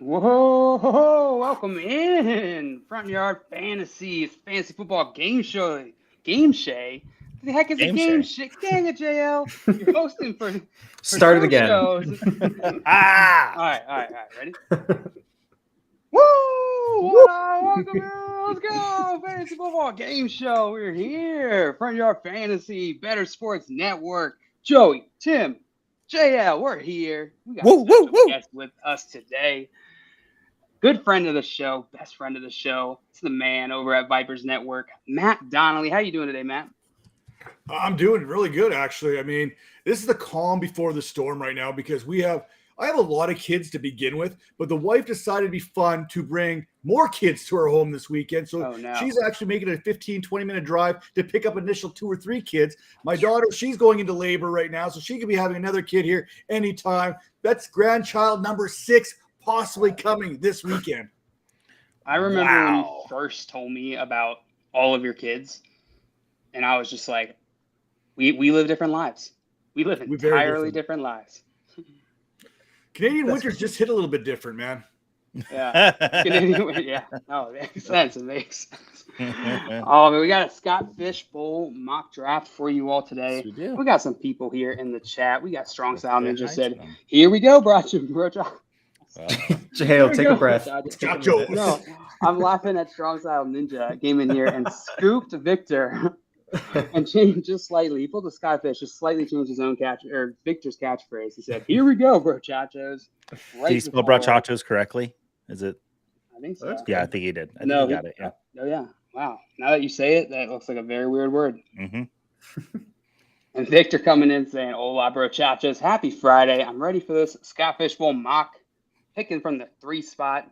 Whoa, welcome in. Front Yard Fantasy Football Game Show. Game Shay? What the heck is a Game game Shay. Shay? Dang it, JL. You're hosting for Start it two again. shows. Ah! All right. Ready? Woo! Welcome in. Let's go. Fantasy Football Game Show. We're here. Front Yard Fantasy, Better Sports Network. Joey, Tim, JL, we're here. We got Woo, a special woo, woo. guest with us today. Good friend of the show, best friend of the show. It's the man over at Vipers Network, Matt Donnelly. How you doing today, Matt? I'm doing really good, actually. I mean, this is the calm before the storm right now because I have a lot of kids to begin with, but the wife decided to be fun to bring more kids to our home this weekend. So she's actually making a 15, 20-minute drive to pick up initial 2 or 3 kids. My daughter, she's going into labor right now, so she could be having another kid here anytime. That's grandchild number 6 possibly coming this weekend. I remember when you first told me about all of your kids, and I was just like, we live different lives. We live entirely different lives. Canadian winters just hit a little bit different, man. Yeah. Yeah. No, it makes sense. It makes sense. We got a Scott Fish Bowl mock draft for you all today. Yes, we got some people here in the chat. We got Strong Style Ninja said, "Here we go, bro." Jail, take a breath. No, I'm laughing at Strong Style Ninja came in here and scooped Victor and changed just slightly. He pulled the Skyfish, just slightly changed his own Victor's catchphrase. He said, "Here we go, brochachos." Did he spell brochachos correctly? Is it? I think so. Yeah, I think he did. I think he got it. Yeah. Oh yeah. Wow. Now that you say it, that looks like a very weird word. Mm-hmm. And Victor coming in saying, "Hola, brochachos. Happy Friday. I'm ready for this Scott Fish Bowl mock." Picking from the 3 spot,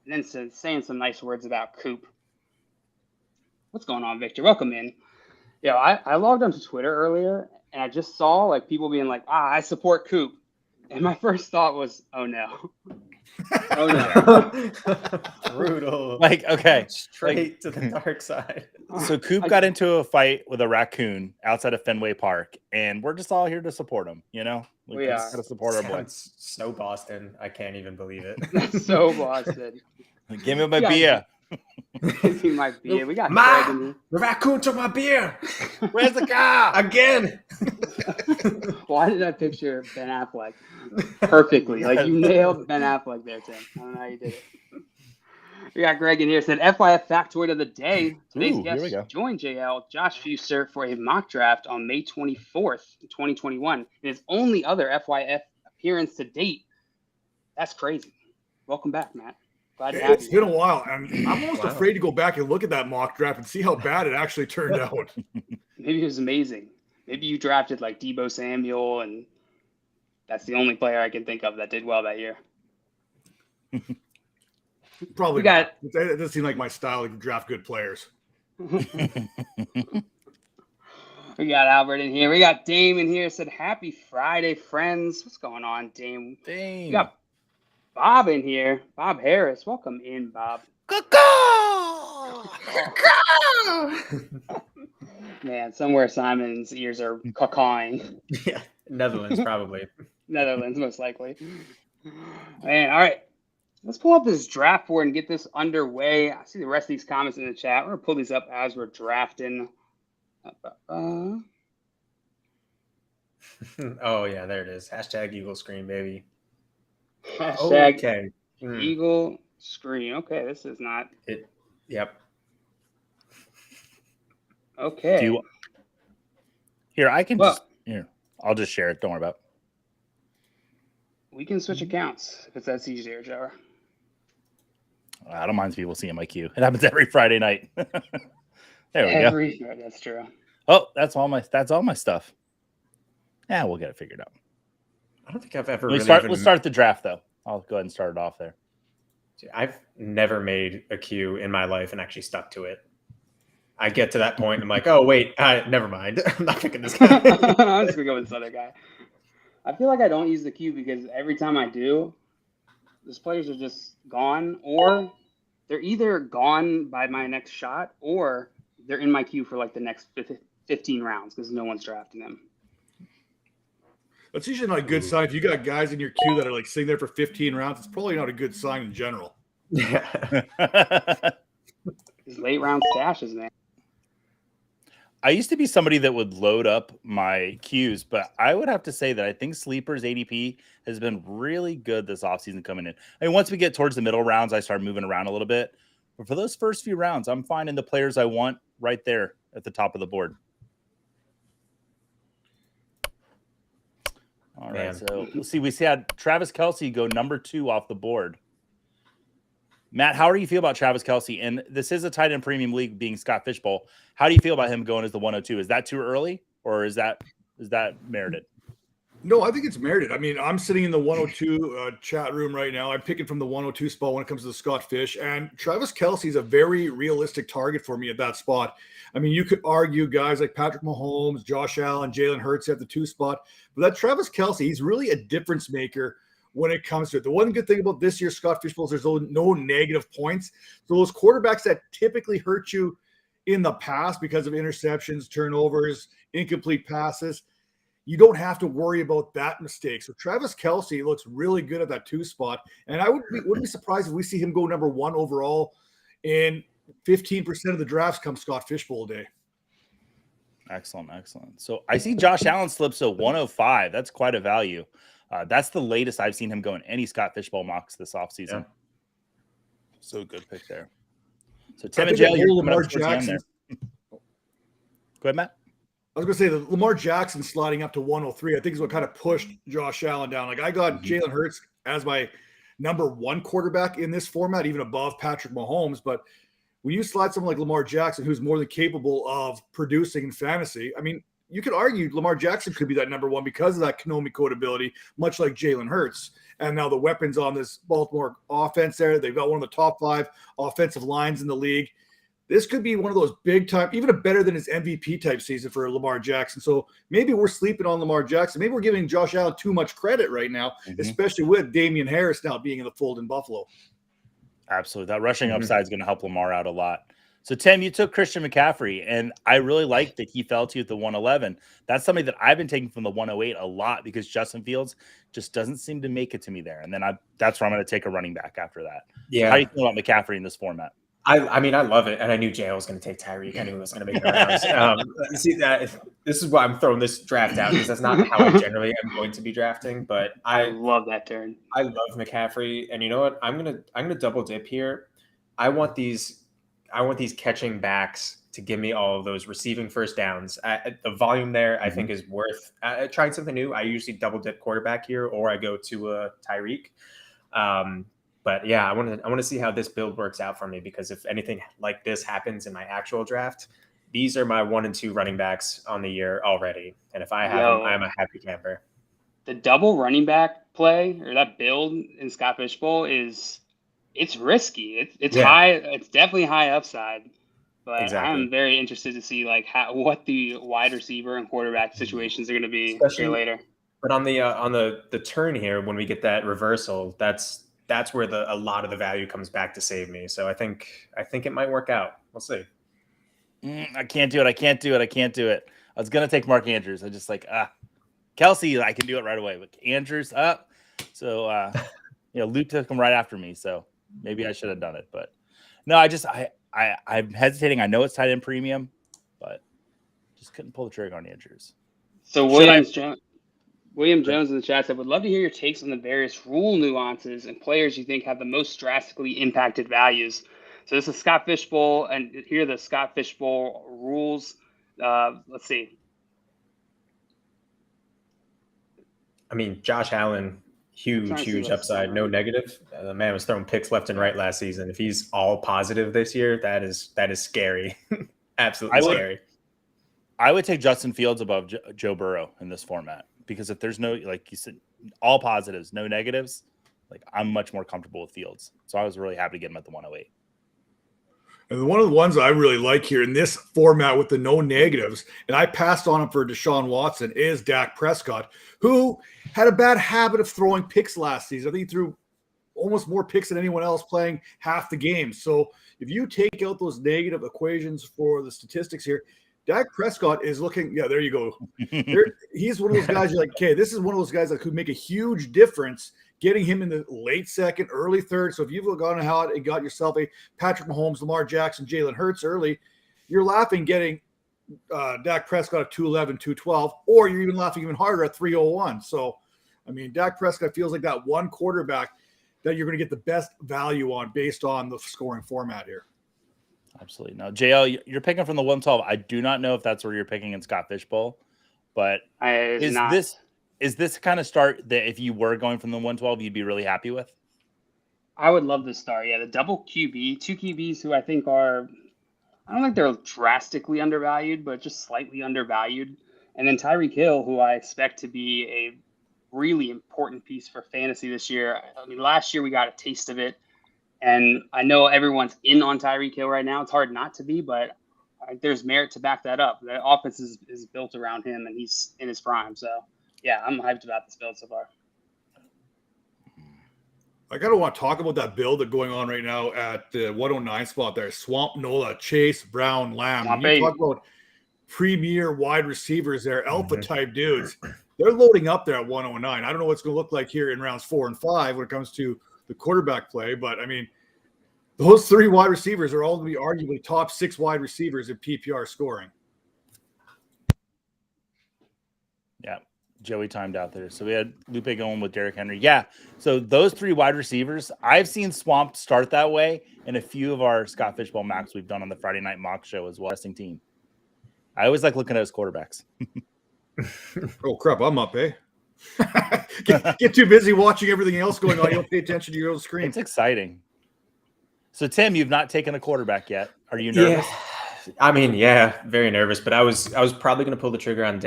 and then saying some nice words about Coop. What's going on, Victor? Welcome in. Yeah, I logged onto Twitter earlier, and I just saw like people being like, I support Coop. And my first thought was, oh no. Oh no. Brutal. Like, okay. Straight to the dark side. So Coop got into a fight with a raccoon outside of Fenway Park, and we're just all here to support him, you know? We are. To support our boy. So Boston. I can't even believe it. That's so Boston. Give me my beer. Give me my beer. We got the raccoon took my beer. Where's the car? Again. Why did I picture Ben Affleck perfectly? Like you nailed Ben Affleck there, Tim. I don't know how you did it. We got Greg in here. Said FYF factoid of the day. Today's guest joined JL Josh Fuster for a mock draft on May 24th, 2021. And his only other FYF appearance to date. That's crazy. Welcome back, Matt. Glad to have you. It's been a while, and I'm almost afraid to go back and look at that mock draft and see how bad it actually turned out. Maybe it was amazing. Maybe you drafted like Deebo Samuel, and that's the only player I can think of that did well that year. Probably not. It doesn't seem like my style to draft good players. We got Albert in here. We got Dame in here. Said, "Happy Friday, friends." What's going on, Dame? We got Bob in here. Bob Harris. Welcome in, Bob. Man, somewhere Simon's ears are cawing. Yeah, Netherlands probably. Netherlands, most likely. Man, all right. Let's pull up this draft board and get this underway. I see the rest of these comments in the chat. We're going to pull these up as we're drafting. Oh, yeah, there it is. Hashtag Eagle Screen, baby. Hashtag Eagle Screen. Okay, this is not it. Yep. Okay. Here, I can I'll just share it. Don't worry about it. We can switch accounts if that's easier, Joe. I don't mind people seeing my queue. It happens every Friday night. There we go. That's true. Oh, that's all my stuff. Yeah, we'll get it figured out. I don't think I've ever Let's start the draft though. I'll go ahead and start it off there. I've never made a queue in my life and actually stuck to it. I get to that point and I'm like, oh wait, never mind. I'm not picking this guy. I'm just gonna go with this other guy. I feel like I don't use the queue because every time I do, those players are just gone, or they're either gone by my next shot, or they're in my queue for like the next 15 rounds because no one's drafting them. That's usually not a good sign. If you got guys in your queue that are like sitting there for 15 rounds, it's probably not a good sign in general. Yeah. These late round stashes, man. I used to be somebody that would load up my queues, but I would have to say that I think Sleeper's ADP has been really good this offseason coming in. I mean, once we get towards the middle rounds, I start moving around a little bit. But for those first few rounds, I'm finding the players I want right there at the top of the board. All right, so we'll see. We had Travis Kelce go number 2 off the board. Matt, how do you feel about Travis Kelce? And this is a tight end premium league, being Scott Fishbowl. How do you feel about him going as the 102? Is that too early, or is that merited? No, I think it's merited. I mean, I'm sitting in the 102 chat room right now. I'm picking from the 102 spot when it comes to the Scott Fish, and Travis Kelce is a very realistic target for me at that spot. I mean, you could argue guys like Patrick Mahomes, Josh Allen, Jalen Hurts at the 2 spot, but that Travis Kelce, he's really a difference maker when it comes to it. The one good thing about this year's Scott Fishbowl is there's no negative points. So those quarterbacks that typically hurt you in the past because of interceptions, turnovers, incomplete passes, you don't have to worry about that mistake. So Travis Kelce looks really good at that 2 spot. And I wouldn't be surprised if we see him go number 1 overall in 15% of the drafts come Scott Fishbowl day. Excellent. So I see Josh Allen slips to 105. That's quite a value. That's the latest I've seen him go in any Scott Fishbowl mocks this offseason. Yeah. So good pick there. So Tim and Jay, you're Lamar Jackson. Go ahead, Matt. I was going to say the Lamar Jackson sliding up to 103, I think is what kind of pushed Josh Allen down. Like I got Jalen Hurts as my number 1 quarterback in this format, even above Patrick Mahomes. But when you slide someone like Lamar Jackson, who's more than capable of producing in fantasy, I mean, you could argue Lamar Jackson could be that number 1 because of that Konami code ability, much like Jalen Hurts. And now the weapons on this Baltimore offense there, they've got one of the top 5 offensive lines in the league. This could be one of those big time, even a better than his MVP type season for Lamar Jackson. So maybe we're sleeping on Lamar Jackson. Maybe we're giving Josh Allen too much credit right now, especially with Damian Harris now being in the fold in Buffalo. Absolutely. That rushing upside is going to help Lamar out a lot. So, Tim, you took Christian McCaffrey, and I really like that he fell to you at the 111. That's something that I've been taking from the 108 a lot because Justin Fields just doesn't seem to make it to me there. And then that's where I'm going to take a running back after that. Yeah. So how do you feel about McCaffrey in this format? I mean, I love it, and I knew Jay was going to take Tyreek. I knew he was going to make the rounds. See that this is why I'm throwing this draft out because that's not how I generally am going to be drafting. But I love that turn. I love McCaffrey, and you know what? I'm gonna double dip here. I want these catching backs to give me all of those receiving first downs. The volume there, I think, is worth trying something new. I usually double dip quarterback here, or I go to Tyreek. But yeah, I want to see how this build works out for me because if anything like this happens in my actual draft, these are my 1 and 2 running backs on the year already. And if I have them, I'm a happy camper. The double running back play or that build in Scott Fishbowl it's risky. It's high. It's definitely high upside. But exactly. I'm very interested to see what the wide receiver and quarterback situations are going to be here later. But on the turn here, when we get that reversal, that's where a lot of the value comes back to save me. So I think it might work out. We'll see. I can't do it. I was gonna take Mark Andrews. I just Kelce. I can do it right away, but Andrews up. So Luke took him right after me. So maybe I should have done it, but no. I'm hesitating. I know it's tight end premium, but just couldn't pull the trigger on Andrews. So William Jones in the chat said, would love to hear your takes on the various rule nuances and players you think have the most drastically impacted values. So this is Scott Fishbowl, and here are the Scott Fishbowl rules. Let's see. I mean, Josh Allen, huge upside, no negative. The man was throwing picks left and right last season. If he's all positive this year, that is scary. Absolutely scary. I would take Justin Fields above Joe Burrow in this format. Because if there's no, like you said, all positives, no negatives, I'm much more comfortable with Fields. So I was really happy to get him at the 108. And one of the ones I really like here in this format with the no negatives, and I passed on him for Deshaun Watson, is Dak Prescott, who had a bad habit of throwing picks last season. I think he threw almost more picks than anyone else playing half the game. So if you take out those negative equations for the statistics here, Dak Prescott is looking. Yeah, there you go. He's one of those guys. You're like, okay, this is one of those guys that could make a huge difference. Getting him in the late second, early third. So if you've gone out and got yourself a Patrick Mahomes, Lamar Jackson, Jalen Hurts early, you're laughing getting Dak Prescott at 211, 212, or you're even laughing even harder at 301. So, I mean, Dak Prescott feels like that one quarterback that you're going to get the best value on based on the scoring format here. Absolutely. Now, JL, you're picking from the 112. I do not know if that's where you're picking in Scott Fishbowl, but is this kind of start that if you were going from the 112, you'd be really happy with? I would love this start. Yeah, the double QB, two QBs who I think are, I don't think they're drastically undervalued, but just slightly undervalued. And then Tyreek Hill, who I expect to be a really important piece for fantasy this year. I mean, last year we got a taste of it. And I know everyone's in on Tyreek Hill right now. It's hard not to be, but there's merit to back that up. The offense is built around him, and he's in his prime. So, yeah, I'm hyped about this build so far. I gotta want to talk about that build that's going on right now at the 109 spot there. Swamp Nola, Chase, Brown, Lamb. You talk about premier wide receivers there, alpha type dudes. They're loading up there at 109. I don't know what's going to look like here in rounds 4 and 5 when it comes to the quarterback play, but I mean, those 3 wide receivers are all going to be arguably top 6 wide receivers in PPR scoring. Yeah, Joey timed out there. So we had Lupe going with Derrick Henry. Yeah, so those 3 wide receivers, I've seen Swamp start that way in a few of our Scott Fishbowl mocks we've done on the Friday Night Mock Show as well. Team. I always like looking at his quarterbacks. Oh, crap, I'm up, eh? get too busy watching everything else going on. You don't pay attention to your own screen. It's exciting. So, Tim, you've not taken a quarterback yet. Are you nervous? Yeah. I mean, yeah, very nervous. But I was probably going to pull the trigger on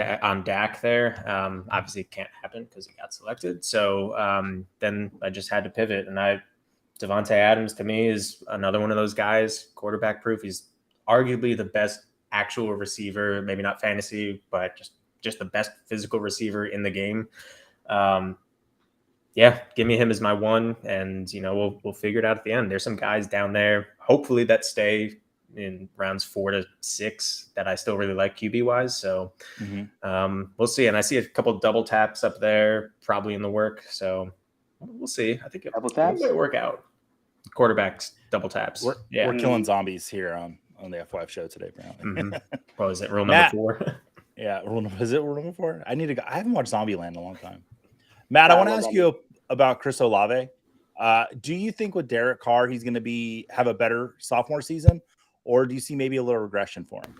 Dak there. Obviously, it can't happen because he got selected. So then I just had to pivot. And Devontae Adams to me is another one of those guys, quarterback proof. He's arguably the best actual Receiver, maybe not fantasy, but just the best physical receiver in the game. Yeah, give me him as my one, and we'll figure it out at the end. There's some guys down there, hopefully that stay in rounds 4 to 6 that I still really like QB wise. So we'll see. And I see a couple of double taps up there, probably in the work. So we'll see. I think it might work out. Quarterbacks, double taps. We're killing zombies here on the F5 show today, apparently. What was it? Rule number 4. Yeah, is it rule number 4? I need to go. I haven't watched Zombieland in a long time. Matt, I want to ask you about Chris Olave. Do you think with Derek Carr he's going to have a better sophomore season, or do you see maybe a little regression for him?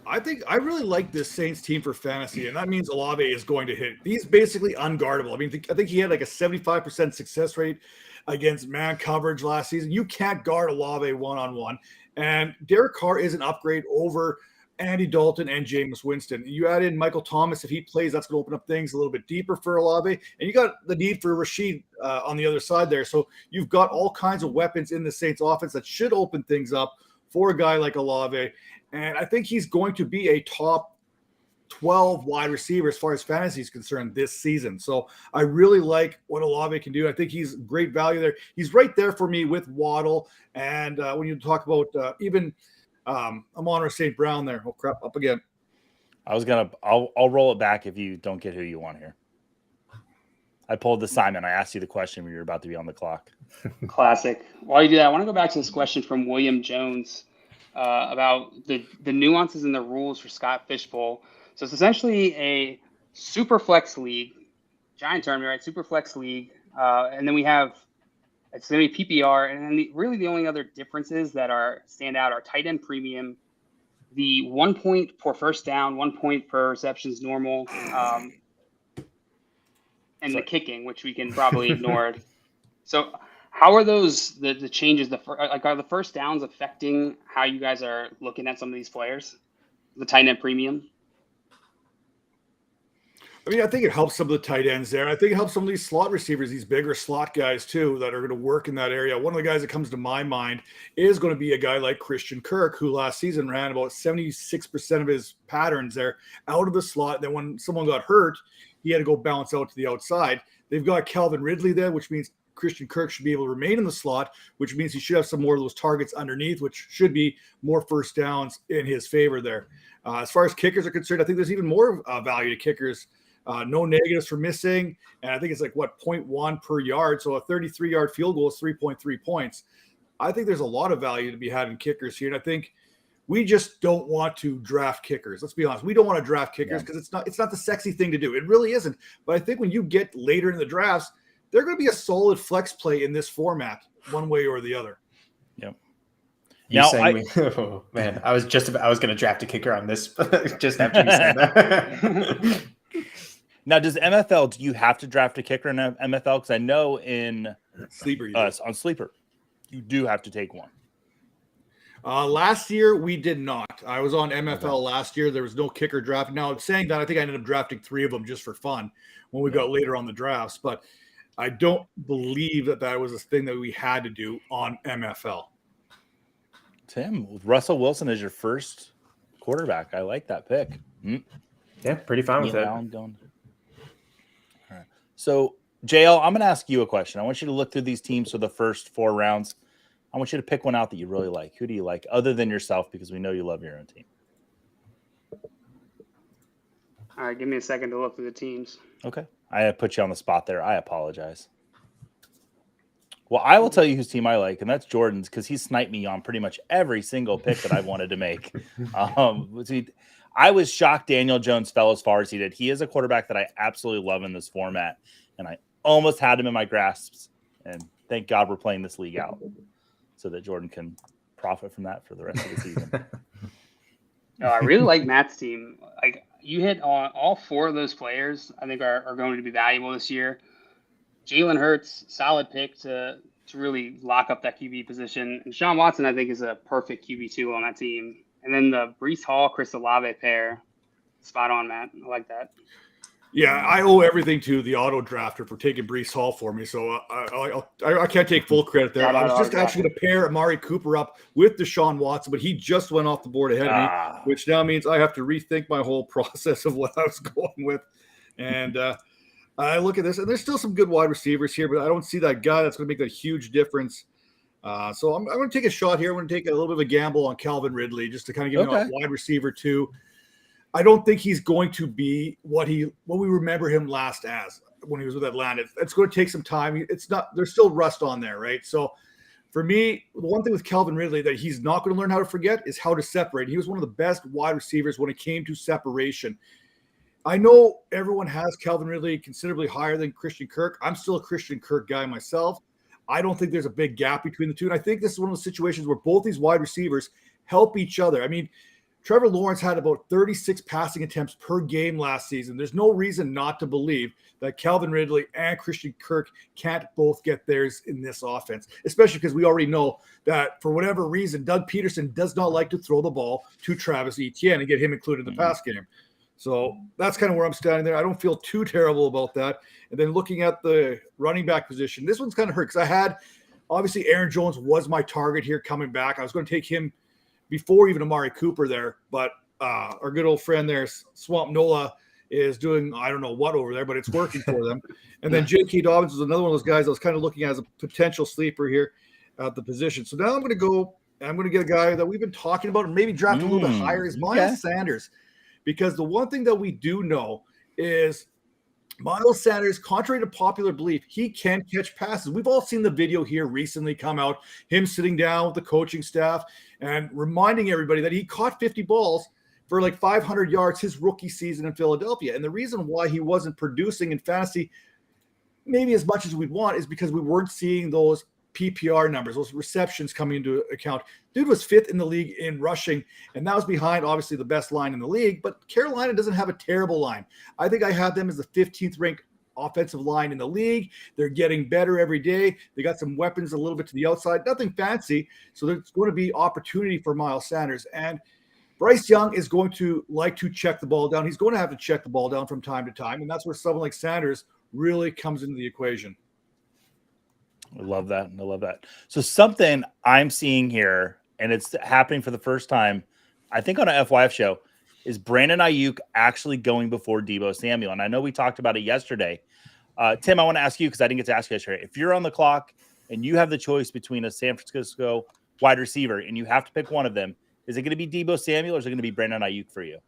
I really like this Saints team for fantasy, and that means Olave is going to hit. He's basically unguardable. I mean, I think he had like a 75% success rate against man coverage last season. You can't guard Olave one-on-one, and Derek Carr is an upgrade over Andy Dalton and Jameis Winston. You add in Michael Thomas. If he plays, that's going to open up things a little bit deeper for Olave. And you got the need for Rashid on the other side there. So you've got all kinds of weapons in the Saints offense that should open things up for a guy like Olave. And I think he's going to be a top 12 wide receiver as far as fantasy is concerned this season. So I really like what Olave can do. I think he's great value there. He's right there for me with Waddle. And when you talk about even I'm on St. Brown there. Oh crap, up again. I'll roll it back if you don't get who you want here. I pulled the Simon. I asked you the question when you were about to be on the clock. Classic. While you do that, I want to go back to this question from William Jones about the nuances and the rules for Scott Fishbowl. So it's essentially a super flex league, giant term, right? Super flex league. And then we have it's going to be PPR, and then really the only other differences that stand out are tight end premium, the 1 point per first down, 1 point per receptions normal, and the kicking, which we can probably ignore. So how are those the changes? Are the first downs affecting how you guys are looking at some of these players? The tight end premium. I mean, I think it helps some of the tight ends there. I think it helps some of these slot receivers, these bigger slot guys too, that are going to work in that area. One of the guys that comes to my mind is going to be a guy like Christian Kirk, who last season ran about 76% of his patterns there out of the slot. Then when someone got hurt, he had to go bounce out to the outside. They've got Calvin Ridley there, which means Christian Kirk should be able to remain in the slot, which means he should have some more of those targets underneath, which should be more first downs in his favor there. As far as kickers are concerned, I think there's even more value to kickers. No negatives for missing, and I think it's like 0.1 per yard. So a 33-yard field goal is 3.3 points. I think there's a lot of value to be had in kickers here, and I think we just don't want to draft kickers. Let's be honest. We don't want to draft kickers because it's not the sexy thing to do. It really isn't. But I think when you get later in the drafts, they're going to be a solid flex play in this format, one way or the other. Yep. Oh man, I was going to draft a kicker on this just after you said that. Now, do you have to draft a kicker in MFL? Because I know in Sleeper, on Sleeper, you do have to take one. Last year, we did not. I was on MFL last year. There was no kicker draft. Now, saying that, I think I ended up drafting 3 of them just for fun when we got later on the drafts. But I don't believe that was a thing that we had to do on MFL. Tim, with Russell Wilson as your first quarterback, I like that pick. Yeah, pretty fine with it. All right. So, JL, I'm going to ask you a question. I want you to look through these teams for the first 4 rounds. I want you to pick one out that you really like. Who do you like other than yourself? Because we know you love your own team. All right, give me a second to look through the teams. Okay. I put you on the spot there. I apologize. Well, I will tell you whose team I like, and that's Jordan's, because he sniped me on pretty much every single pick that I wanted to make. I was shocked Daniel Jones fell as far as he did. He is a quarterback that I absolutely love in this format, and I almost had him in my grasps, and thank God we're playing this league out so that Jordan can profit from that for the rest of the season. No, I really like Matt's team. Like, you hit on all 4 of those players. I think are going to be valuable this year. Jalen Hurts, solid pick to really lock up that QB position. And Sean Watson, I think, is a perfect QB2 on that team. And then the Breece Hall, Chris Olave pair, spot on, Matt. I like that. Yeah, I owe everything to the auto drafter for taking Breece Hall for me, so I can't take full credit there. I was just actually going to pair Amari Cooper up with Deshaun Watson, but he just went off the board ahead of me, which now means I have to rethink my whole process of what I was going with. And I look at this, and there's still some good wide receivers here, but I don't see that guy that's going to make that huge difference. So I'm going to take a shot here. I'm going to take a little bit of a gamble on Calvin Ridley just to kind of give him a wide receiver too. I don't think he's going to be what we remember him last as when he was with Atlanta. It's going to take some time. There's still rust on there, right? So for me, the one thing with Calvin Ridley that he's not going to learn how to forget is how to separate. He was one of the best wide receivers when it came to separation. I know everyone has Calvin Ridley considerably higher than Christian Kirk. I'm still a Christian Kirk guy myself. I don't think there's a big gap between the two. And I think this is one of the situations where both these wide receivers help each other. I mean, Trevor Lawrence had about 36 passing attempts per game last season. There's no reason not to believe that Calvin Ridley and Christian Kirk can't both get theirs in this offense, especially because we already know that for whatever reason, Doug Peterson does not like to throw the ball to Travis Etienne and get him included in the pass game. So that's kind of where I'm standing there. I don't feel too terrible about that. And then looking at the running back position, this one's kind of hurt because obviously Aaron Jones was my target here coming back. I was going to take him before even Amari Cooper there, but our good old friend there, Swamp Nola, is doing I don't know what over there, but it's working for them. And then J.K. Dobbins is another one of those guys I was kind of looking at as a potential sleeper here at the position. So now I'm going to get a guy that we've been talking about and maybe draft a little bit higher is Miles Sanders. Because the one thing that we do know is Miles Sanders, contrary to popular belief, he can catch passes. We've all seen the video here recently come out, him sitting down with the coaching staff and reminding everybody that he caught 50 balls for like 500 yards his rookie season in Philadelphia. And the reason why he wasn't producing in fantasy maybe as much as we'd want is because we weren't seeing those PPR numbers, those receptions coming into account. Dude was 5th in the league in rushing, and that was behind obviously the best line in the league, but Carolina doesn't have a terrible line. I think I have them as the 15th ranked offensive line in the league. They're getting better every day. They got some weapons a little bit to the outside, nothing fancy. So there's going to be opportunity for Miles Sanders. And Bryce Young is going to like to check the ball down. He's going to have to check the ball down from time to time, and that's where someone like Sanders really comes into the equation. I love that. I love that. So something I'm seeing here, and it's happening for the first time, I think on a FYF show, is Brandon Ayuk actually going before Deebo Samuel. And I know we talked about it yesterday. Tim, I want to ask you, because I didn't get to ask you yesterday. If you're on the clock and you have the choice between a San Francisco wide receiver and you have to pick one of them, is it going to be Deebo Samuel or is it going to be Brandon Ayuk for you?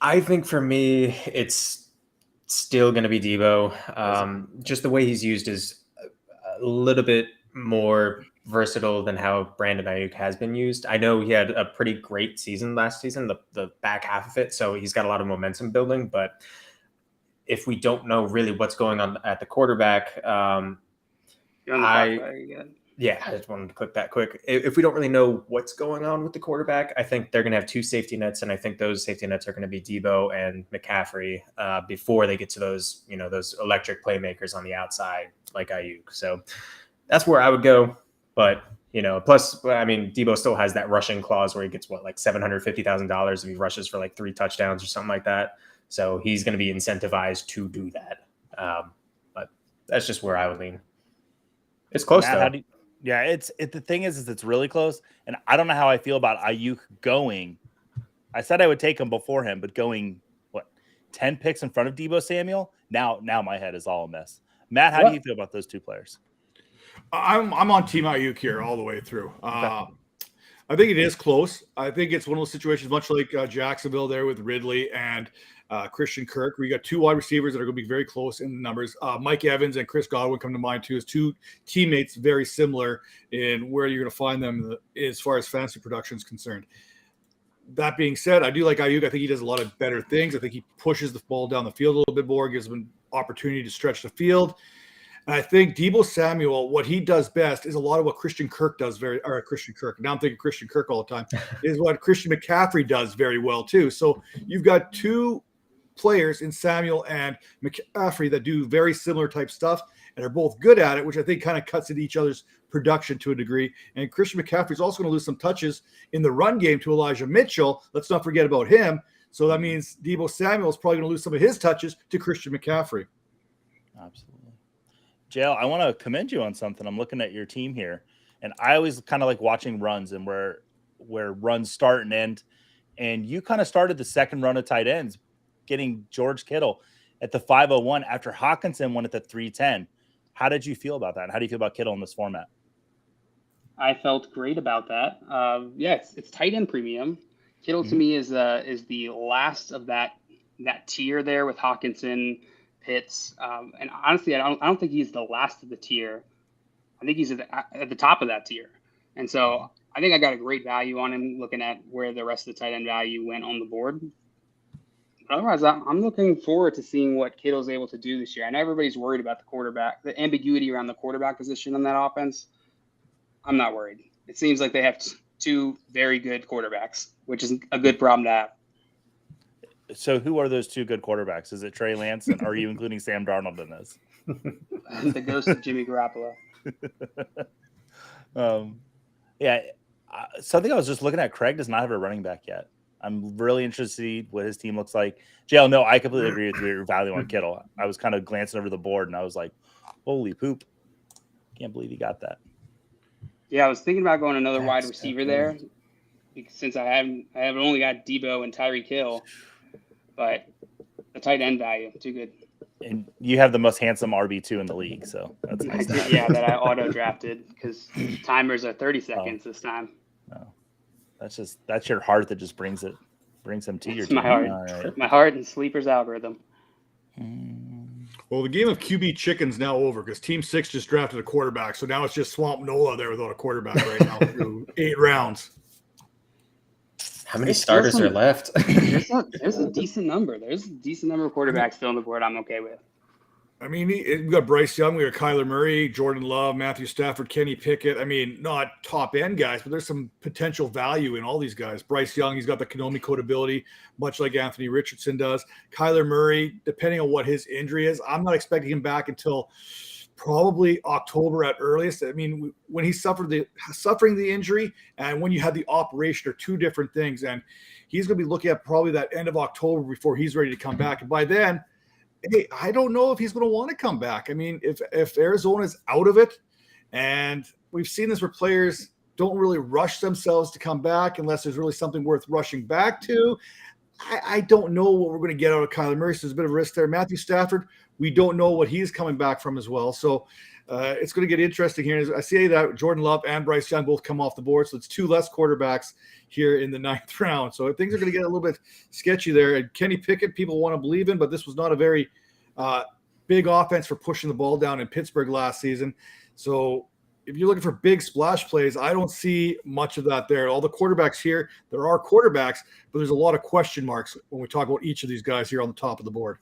I think for me, it's still going to be Deebo. Just the way he's used is a little bit more versatile than how Brandon Ayuk has been used. I know he had a pretty great season last season, the back half of it, so he's got a lot of momentum building. But if we don't know really what's going on at the quarterback, You're on the clock, right? You got it. Yeah, I just wanted to click that quick. If we don't really know what's going on with the quarterback, I think they're going to have two safety nets, and I think those safety nets are going to be Deebo and McCaffrey before they get to those, those electric playmakers on the outside like Ayuk. So that's where I would go. But plus, I mean, Deebo still has that rushing clause where he gets like $750,000 if he rushes for like 3 touchdowns or something like that. So he's going to be incentivized to do that. But that's just where I would lean. It's close Matt, though. The thing is it's really close, and I don't know how I feel about Ayuk going. I said I would take him before him, but going 10 picks in front of Deebo Samuel. Now my head is all a mess. Matt, how do you feel about those two players? I'm on Team Ayuk here all the way through. I think it is close. I think it's one of those situations, much like Jacksonville there with Ridley and Christian Kirk, where you got two wide receivers that are going to be very close in numbers. Mike Evans and Chris Godwin come to mind too as two teammates very similar in where you're going to find them as far as fantasy production is concerned. That being said, I do like Ayuk. I think he does a lot of better things. I think he pushes the ball down the field a little bit more, gives him an opportunity to stretch the field. And I think Deebo Samuel, what he does best is a lot of what Christian Kirk does Christian Kirk. Now I'm thinking Christian Kirk all the time, is what Christian McCaffrey does very well too. So you've got two players in Samuel and McCaffrey that do very similar type stuff and are both good at it, which I think kind of cuts into each other's production to a degree. And Christian McCaffrey is also going to lose some touches in the run game to Elijah Mitchell. Let's not forget about him. So that means Deebo Samuel is probably going to lose some of his touches to Christian McCaffrey. Absolutely. JL, I want to commend you on something. I'm looking at your team here, and I always kind of like watching runs and where runs start and end. And you kind of started the second run of tight ends, getting George Kittle at the 501 after Hawkinson went at the 310. How did you feel about that? And how do you feel about Kittle in this format? I felt great about that. It's tight end premium. Kittle to me is the last of that tier there with Hawkinson, Pitts, and honestly, I don't think he's the last of the tier. I think he's at the top of that tier, and so I think I got a great value on him looking at where the rest of the tight end value went on the board. But otherwise, I'm looking forward to seeing what Kittle's able to do this year. I know everybody's worried about the quarterback, the ambiguity around the quarterback position on that offense. I'm not worried. It seems like they have two very good quarterbacks, which is a good problem to have. So who are those two good quarterbacks? Is it Trey Lance, and are you including Sam Darnold in this? The ghost of Jimmy Garoppolo. Something I was just looking at, Craig does not have a running back yet. I'm really interested to see what his team looks like. JL, no, I completely agree with your value on Kittle. I was kind of glancing over the board, and I was like, holy poop. Can't believe he got that. Yeah, I was thinking about going another wide receiver there, since I have only got Deebo and Tyreek Hill. But the tight end value, too good. And you have the most handsome RB2 in the league, so that's nice. Yeah, that I auto-drafted because timers are 30 seconds this time. No. That's your heart that just brings him to your team. My heart. Right. My heart and Sleeper's algorithm. Well, the game of QB chicken's now over because Team 6 just drafted a quarterback. So now it's just Swamp Nola there without a quarterback right now through 8 rounds. How many starters are left? There's a decent number. There's a decent number of quarterbacks still on the board I'm okay with. I mean, we've got Bryce Young, we got Kyler Murray, Jordan Love, Matthew Stafford, Kenny Pickett. I mean, not top end guys, but there's some potential value in all these guys. Bryce Young, he's got the Konami code ability, much like Anthony Richardson does. Kyler Murray, depending on what his injury is, I'm not expecting him back until probably October at earliest. I mean, when he's suffering the injury and when you had the operation are two different things. And he's going to be looking at probably that end of October before he's ready to come back. And by then, hey, I don't know if he's going to want to come back. I mean, if Arizona's out of it, and we've seen this where players don't really rush themselves to come back unless there's really something worth rushing back to. I don't know what we're going to get out of Kyler Murray. So there's a bit of a risk there. Matthew Stafford, we don't know what he's coming back from as well. So it's going to get interesting here. I see that Jordan Love and Bryce Young both come off the board. So it's 2 less quarterbacks here in the 9th round. So things are going to get a little bit sketchy there. And Kenny Pickett, people want to believe in, but this was not a very big offense for pushing the ball down in Pittsburgh last season. So if you're looking for big splash plays, I don't see much of that there. All the quarterbacks here, there are quarterbacks, but there's a lot of question marks when we talk about each of these guys here on the top of the board.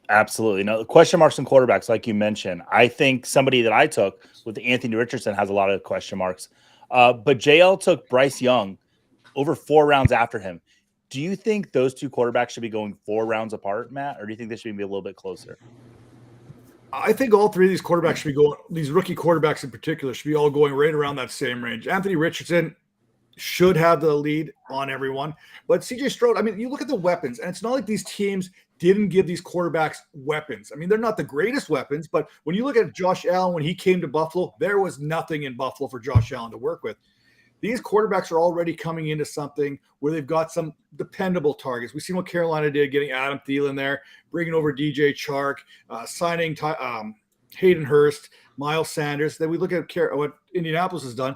Absolutely. No, question marks and quarterbacks, like you mentioned. I think somebody that I took with Anthony Richardson has a lot of question marks. But JL took Bryce Young over 4 rounds after him. Do you think those 2 quarterbacks should be going 4 rounds apart, Matt, or do you think they should be a little bit closer? I think all 3 of these quarterbacks should be going, these rookie quarterbacks in particular, should be all going right around that same range. Anthony Richardson should have the lead on everyone. But CJ Stroud, I mean, you look at the weapons, and it's not like these teams didn't give these quarterbacks weapons. I mean, they're not the greatest weapons, but when you look at Josh Allen, when he came to Buffalo, there was nothing in Buffalo for Josh Allen to work with. These quarterbacks are already coming into something where they've got some dependable targets. We've seen what Carolina did, getting Adam Thielen there, bringing over DJ Chark, signing Hayden Hurst, Miles Sanders. Then we look at what Indianapolis has done.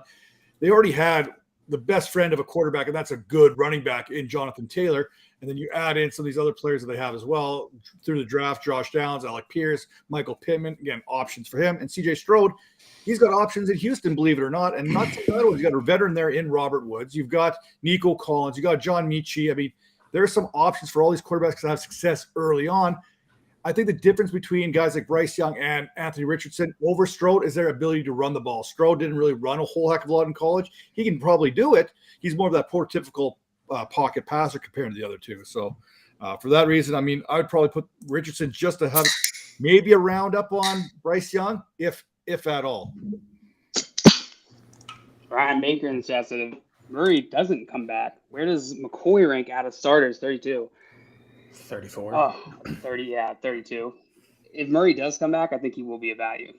They already had the best friend of a quarterback, and that's a good running back in Jonathan Taylor. And then you add in some of these other players that they have as well through the draft: Josh Downs, Alec Pierce, Michael Pittman. Again, options for him. And CJ Stroud, he's got options in Houston, believe it or not. And not to that one, he's got a veteran there in Robert Woods. You've got Nico Collins. You got John Michie. I mean, there are some options for all these quarterbacks to have success early on. I think the difference between guys like Bryce Young and Anthony Richardson over Stroud is their ability to run the ball. Stroud didn't really run a whole heck of a lot in college. He can probably do it. He's more of that prototypical pocket passer compared to the other 2. So for that reason, I mean, I would probably put Richardson just to have maybe a round up on Bryce Young, if at all. Ryan Baker says that if Murray doesn't come back, where does McCoy rank out of starters? 32. 34. Oh, 30, yeah, 32. If Murray does come back, I think he will be a value.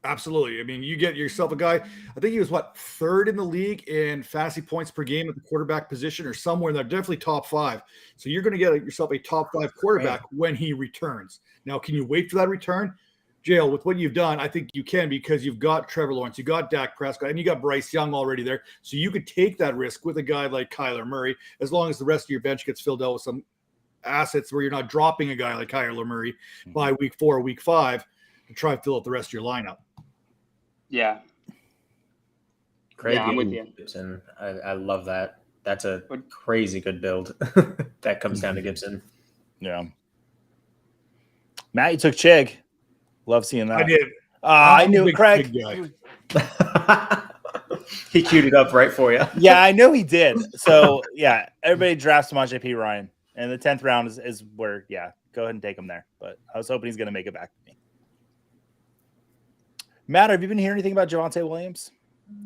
Absolutely. I mean, you get yourself a guy, I think he was, 3rd in the league in fantasy points per game at the quarterback position, or somewhere in there, definitely top 5. So you're going to get yourself a top 5 quarterback when he returns. Now, can you wait for that return? Jail, with what you've done, I think you can, because you've got Trevor Lawrence, you got Dak Prescott, and you got Bryce Young already there. So you could take that risk with a guy like Kyler Murray, as long as the rest of your bench gets filled out with some assets where you're not dropping a guy like Kyler Murray by week 4 or week 5 to try and fill out the rest of your lineup. Yeah. Craig, I'm with you. Gibson. I love that. That's a crazy good build. That comes down to Gibson. Yeah. Matt, you took Chig. Love seeing that. I did. I knew it, Craig. He queued it up right for you. Yeah, I know he did. So, yeah, everybody drafts Samaje P. Ryan. And the 10th round is where, yeah, go ahead and take him there. But I was hoping he's going to make it back to me. Matt, have you been hearing anything about Javonte Williams?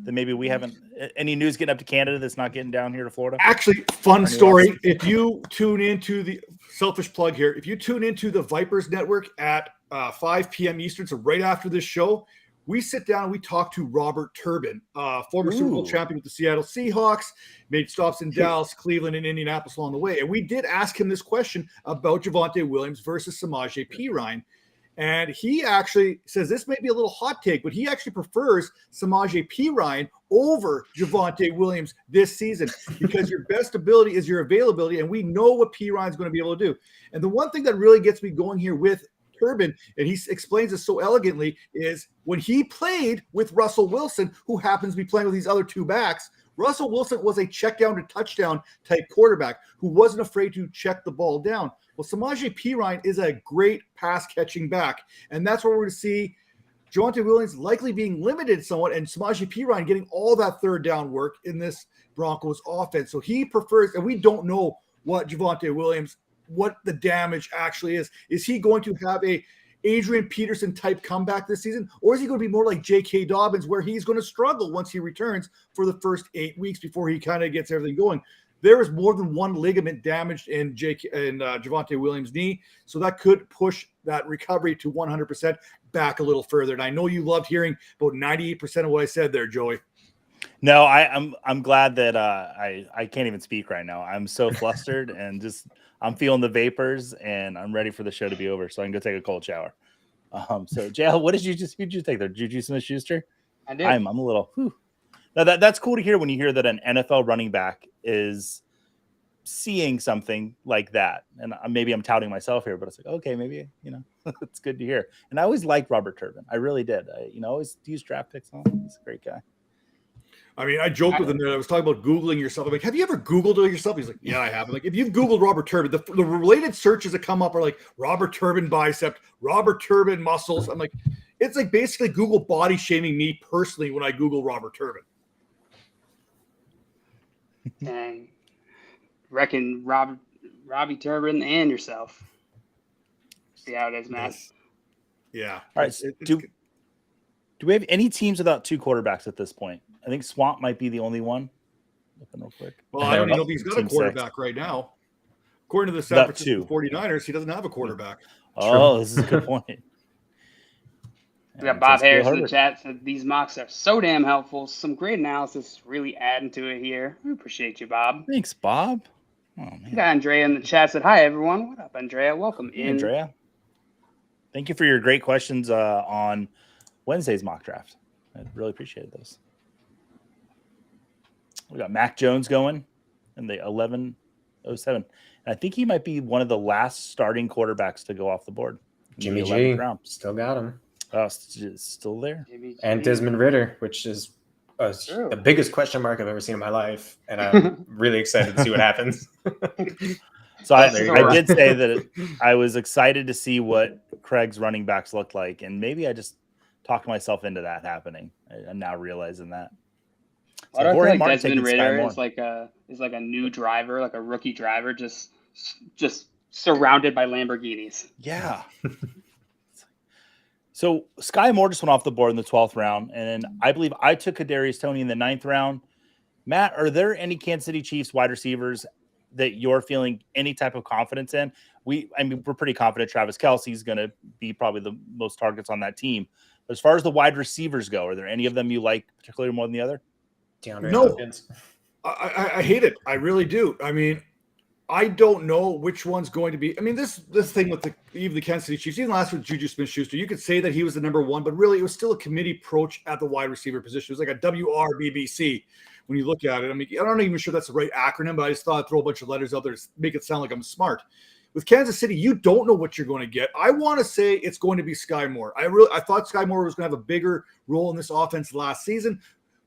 That maybe we haven't – any news getting up to Canada that's not getting down here to Florida? Actually, fun story. If you tune into the – selfish plug here. If you tune into the Vipers Network at 5 p.m. Eastern, so right after this show, we sit down and we talk to Robert Turbin, former Super Bowl champion with the Seattle Seahawks, made stops in Dallas, Cleveland, and Indianapolis along the way. And we did ask him this question about Javonte Williams versus Samaje Perine. And he actually says this may be a little hot take, but he actually prefers Samaje Perine over Javonte Williams this season, because your best ability is your availability, and we know what Perine is going to be able to do. And the one thing that really gets me going here with Turbin, and he explains this so elegantly, is when he played with Russell Wilson, who happens to be playing with these other 2 backs, Russell Wilson was a check down to touchdown type quarterback who wasn't afraid to check the ball down. Well, Samaje Perine is a great pass-catching back, and that's where we're going to see Javonte Williams likely being limited somewhat, and Samaje Perine getting all that third down work in this Broncos offense. So he prefers, and we don't know what Javonte Williams, what the damage actually is. Is he going to have a Adrian Peterson type comeback this season, or is he going to be more like J.K. Dobbins, where he's going to struggle once he returns for the first 8 weeks before he kind of gets everything going? There is more than one ligament damaged in Javonte Williams' knee, so that could push that recovery to 100% back a little further. And I know you loved hearing about 98% of what I said there, Joey. No, I'm glad that I can't even speak right now. I'm so flustered and just I'm feeling the vapors and I'm ready for the show to be over so I can go take a cold shower. So JL, who'd you take there? Juju Smith-Schuster? I did. I'm a little Now that's cool to hear when you hear that an NFL running back is seeing something like that. And maybe I'm touting myself here, but it's like, okay, maybe, it's good to hear. And I always liked Robert Turbin. I really did. I always use draft picks on him. He's a great guy. I mean, I joked with him that I was talking about Googling yourself. I'm like, have you ever Googled it yourself? He's like, yeah, I have. I'm like, if you've Googled Robert Turbin, the related searches that come up are like Robert Turbin bicep, Robert Turbin muscles. I'm like, it's like basically Google body shaming me personally when I Google Robert Turbin. Dang. Reckon Robbie Turbin and yourself. See how it is, Matt. Yeah. All right. Do we have any teams without two quarterbacks at this point? I think Swamp might be the only one. Looking real quick. Well, I don't even know if he's got a quarterback right now. According to the San Francisco 49ers, he doesn't have a quarterback. Oh, this is a good point. We got Bob Harris in the chat said these mocks are so damn helpful. Some great analysis really adding to it here. We appreciate you, Bob. Thanks, Bob. Oh, man. We got Andrea in the chat said, hi, everyone. What up, Andrea? Welcome in. Andrea. Thank you for your great questions on Wednesday's mock draft. I really appreciated those. We got Mac Jones going in the 1107. And I think he might be one of the last starting quarterbacks to go off the board. Jimmy G. Round. Still got him. Oh, still there. And Desmond Ridder, which is the biggest question mark I've ever seen in my life. And I'm really excited to see what happens. So I did say that I was excited to see what Craig's running backs looked like. And maybe I just talked myself into that happening. I'm now realizing that. So I feel like Desmond Ridder is like a new driver, like a rookie driver, just surrounded by Lamborghinis. Yeah. So Sky Moore just went off the board in the 12th round, and I believe I took Kadarius Toney in the 9th round. Matt, are there any Kansas City Chiefs wide receivers that you're feeling any type of confidence in? We're pretty confident Travis Kelce is going to be probably the most targets on that team. But as far as the wide receivers go, are there any of them you like particularly more than the other? No, I hate it. I really do. I mean, I don't know which one's going to be. I mean, this thing with even the Kansas City Chiefs, even last with Juju Smith-Schuster, you could say that he was the number one, but really it was still a committee approach at the wide receiver position. It was like a WRBBC when you look at it. I mean, I'm not even sure that's the right acronym, but I just thought I'd throw a bunch of letters out there to make it sound like I'm smart. With Kansas City, you don't know what you're going to get. I want to say it's going to be Sky Moore. I thought Sky Moore was going to have a bigger role in this offense last season.